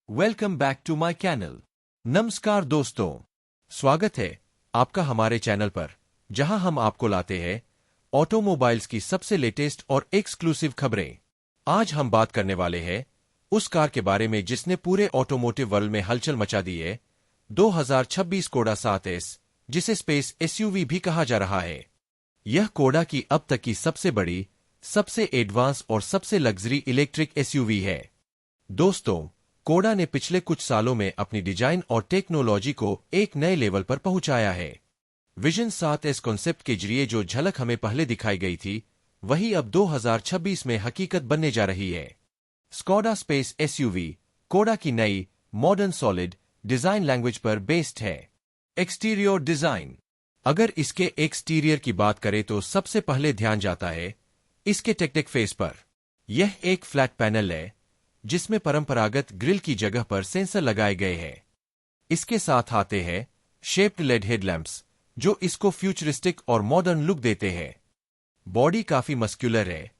Welcome back to my channel. नमस्कार दोस्तों, स्वागत है आपका हमारे चैनल पर, जहां हम आपको लाते हैं ऑटोमोबाइल्स की सबसे लेटेस्ट और एक्सक्लूसिव खबरें। आज हम बात करने वाले हैं उस कार के बारे में जिसने पूरे ऑटोमोटिव वर्ल्ड में हलचल मचा दी है, 2026 कोडा 7S, जिसे स्पेस एसयूवी भी कहा जा रहा है। यह कोडा की अब तक की सबसे बड़ी, सबसे एडवांस और सबसे लग्जरी इलेक्ट्रिक एसयूवी है। दोस्तों, कोडा ने पिछले कुछ सालों में अपनी डिजाइन और टेक्नोलॉजी को एक नए लेवल पर पहुंचाया है। विजन 7S कॉन्सेप्ट के जरिए जो झलक हमें पहले दिखाई गई थी, वही अब 2026 में हकीकत बनने जा रही है। स्कोडा स्पेस एसयूवी कोडा की नई मॉडर्न सॉलिड डिजाइन लैंग्वेज पर बेस्ड है। Exterior design. अगर इसके एक्सटीरियर की बात करें तो सबसे पहले ध्यान जाता है इसके टेक्निक फेस पर। यह एक फ्लैट पैनल है जिसमें परंपरागत ग्रिल की जगह पर सेंसर लगाए गए हैं। इसके साथ आते हैं शेप्ड लेड हेडलैम्प्स, जो इसको फ्यूचरिस्टिक और मॉडर्न लुक देते हैं। बॉडी काफी मस्कुलर है।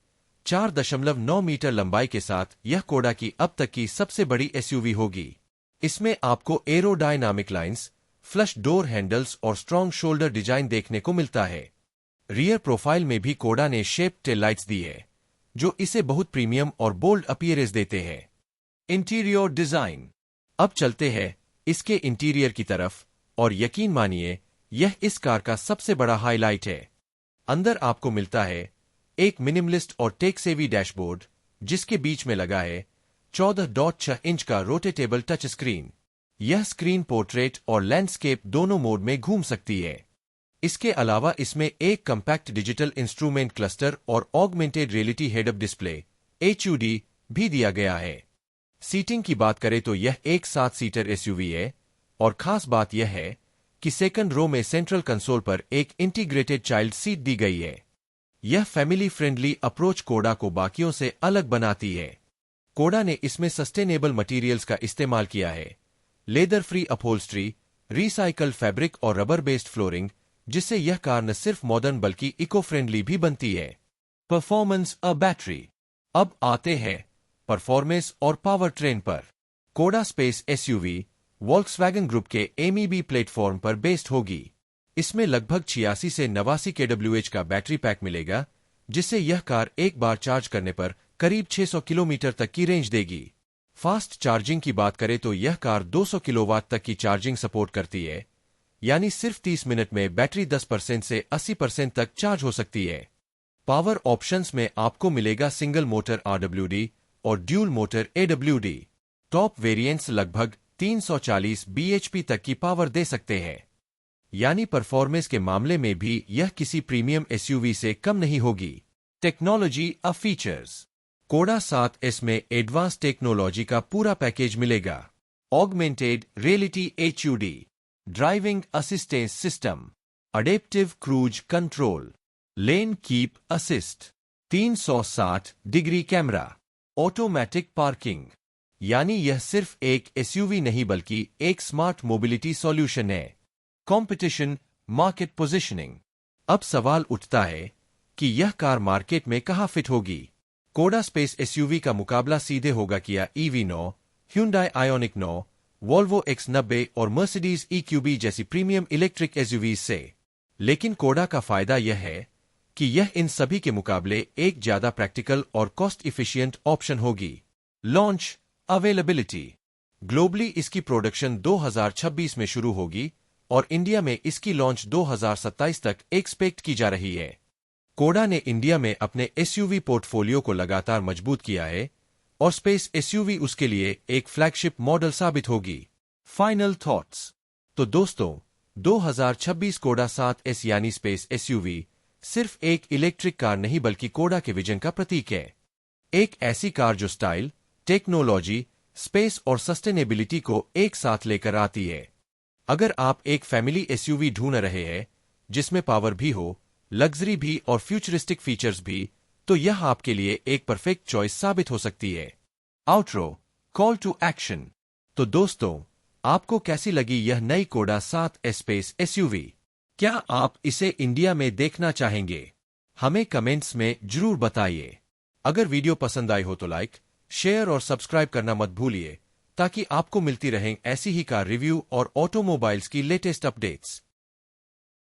4.9 मीटर लंबाई के साथ यह कोडा की अब तक की सबसे बड़ी एसयूवी होगी। इसमें आपको aerodynamic lines, flush door handles और स्ट्रॉन्ग शोल्डर डिजाइन देखने को मिलता है। रियर प्रोफाइल में भी कोडा ने शेप्ड टेल लाइट्स दी है, जो इसे बहुत प्रीमियम और बोल्ड अपीयरेंस देते हैं। Interior design. अब चलते हैं इसके इंटीरियर की तरफ, और यकीन मानिए यह इस कार का सबसे बड़ा हाईलाइट है। अंदर आपको मिलता है एक मिनिमलिस्ट और टेक सेवी डैशबोर्ड, जिसके बीच में लगा है 14.6 इंच का रोटेटेबल टच स्क्रीन। यह स्क्रीन पोर्ट्रेट और लैंडस्केप दोनों मोड में घूम सकती है। इसके अलावा इसमें एक कम्पैक्ट डिजिटल इंस्ट्रूमेंट क्लस्टर और augmented reality head up display HUD भी दिया गया है। सीटिंग की बात करें तो यह एक 7 सीटर एसयूवी है, और खास बात यह है कि सेकंड रो में सेंट्रल कंसोल पर एक इंटीग्रेटेड चाइल्ड सीट दी गई है। यह फैमिली फ्रेंडली अप्रोच कोडा को बाकियों से अलग बनाती है। कोडा ने इसमें सस्टेनेबल मटेरियल्स का इस्तेमाल किया है। Leather free upholstery, recycled fabric और रबर बेस्ड फ्लोरिंग, जिससे यह कार न सिर्फ मॉडर्न बल्कि इको फ्रेंडली भी बनती है। Performance a battery. अब आते हैं परफॉर्मेंस और पावर ट्रेन पर। कोडा स्पेस एसयूवी वोल्क्सवैगन ग्रुप के MEB प्लेटफॉर्म पर बेस्ड होगी। इसमें लगभग 86 से 89 kWh का बैटरी पैक मिलेगा, जिससे यह कार एक बार चार्ज करने पर करीब 600 किलोमीटर तक की रेंज देगी। फास्ट चार्जिंग की बात करें तो यह कार 200 किलोवाट तक की चार्जिंग सपोर्ट करती है, यानी सिर्फ 30 मिनट में बैटरी 10% से 80% तक चार्ज हो सकती है। पावर ऑप्शंस में आपको मिलेगा सिंगल मोटर RWD और dual motor AWD। Top variants लगभग 340 bhp तक की पावर दे सकते हैं, यानी परफॉर्मेंस के मामले में भी यह किसी प्रीमियम एसयूवी से कम नहीं होगी। टेक्नोलॉजी अ फीचर्स। कोडा 7S में एडवांस टेक्नोलॉजी का पूरा पैकेज मिलेगा। Augmented reality HUD, driving assistance system, adaptive cruise control, lane keep assist, 360 degree camera, automatic parking. यानी यह सिर्फ एक एसयूवी नहीं बल्कि एक स्मार्ट मोबिलिटी सॉल्यूशन है। Competition, market positioning. अब सवाल उठता है कि यह कार मार्केट में कहां फिट होगी। कोडा स्पेस एसयूवी का मुकाबला सीधे होगा किया EV9, Hyundai Ioniq 9, Volvo X90 और मर्सिडीज EQB जैसी प्रीमियम इलेक्ट्रिक एसयूवीज से। लेकिन कोडा का फायदा यह है कि यह इन सभी के मुकाबले एक ज्यादा प्रैक्टिकल और कॉस्ट इफिशिएंट ऑप्शन होगी। Launch availability. ग्लोबली इसकी प्रोडक्शन 2026 में शुरू होगी, और इंडिया में इसकी लॉन्च 2027 तक एक्सपेक्ट की जा रही है। कोडा ने इंडिया में अपने एसयूवी पोर्टफोलियो को लगातार मजबूत किया है, और स्पेस एसयूवी उसके लिए एक फ्लैगशिप मॉडल साबित होगी। Final thoughts. तो दोस्तों, 2026 कोडा 7S यानी स्पेस एसयूवी सिर्फ एक इलेक्ट्रिक कार नहीं बल्कि कोडा के विजन का प्रतीक है। एक ऐसी कार जो स्टाइल, टेक्नोलॉजी, स्पेस और सस्टेनेबिलिटी को एक साथ लेकर आती है। अगर आप एक फैमिली एसयूवी ढूंढ रहे हैं जिसमें पावर भी हो, लग्जरी भी और फ्यूचरिस्टिक फीचर्स भी, तो यह आपके लिए एक परफेक्ट चॉइस साबित हो सकती है। Outro, call to action. तो दोस्तों, आपको कैसी लगी यह नई कोडा 7S स्पेस एसयूवी? क्या आप इसे इंडिया में देखना चाहेंगे? हमें कमेंट्स में जरूर बताइए। अगर वीडियो पसंद आई हो तो लाइक, शेयर और सब्सक्राइब करना मत भूलिए, ताकि आपको मिलती रहें ऐसी ही कार रिव्यू और ऑटोमोबाइल्स की लेटेस्ट अपडेट्स।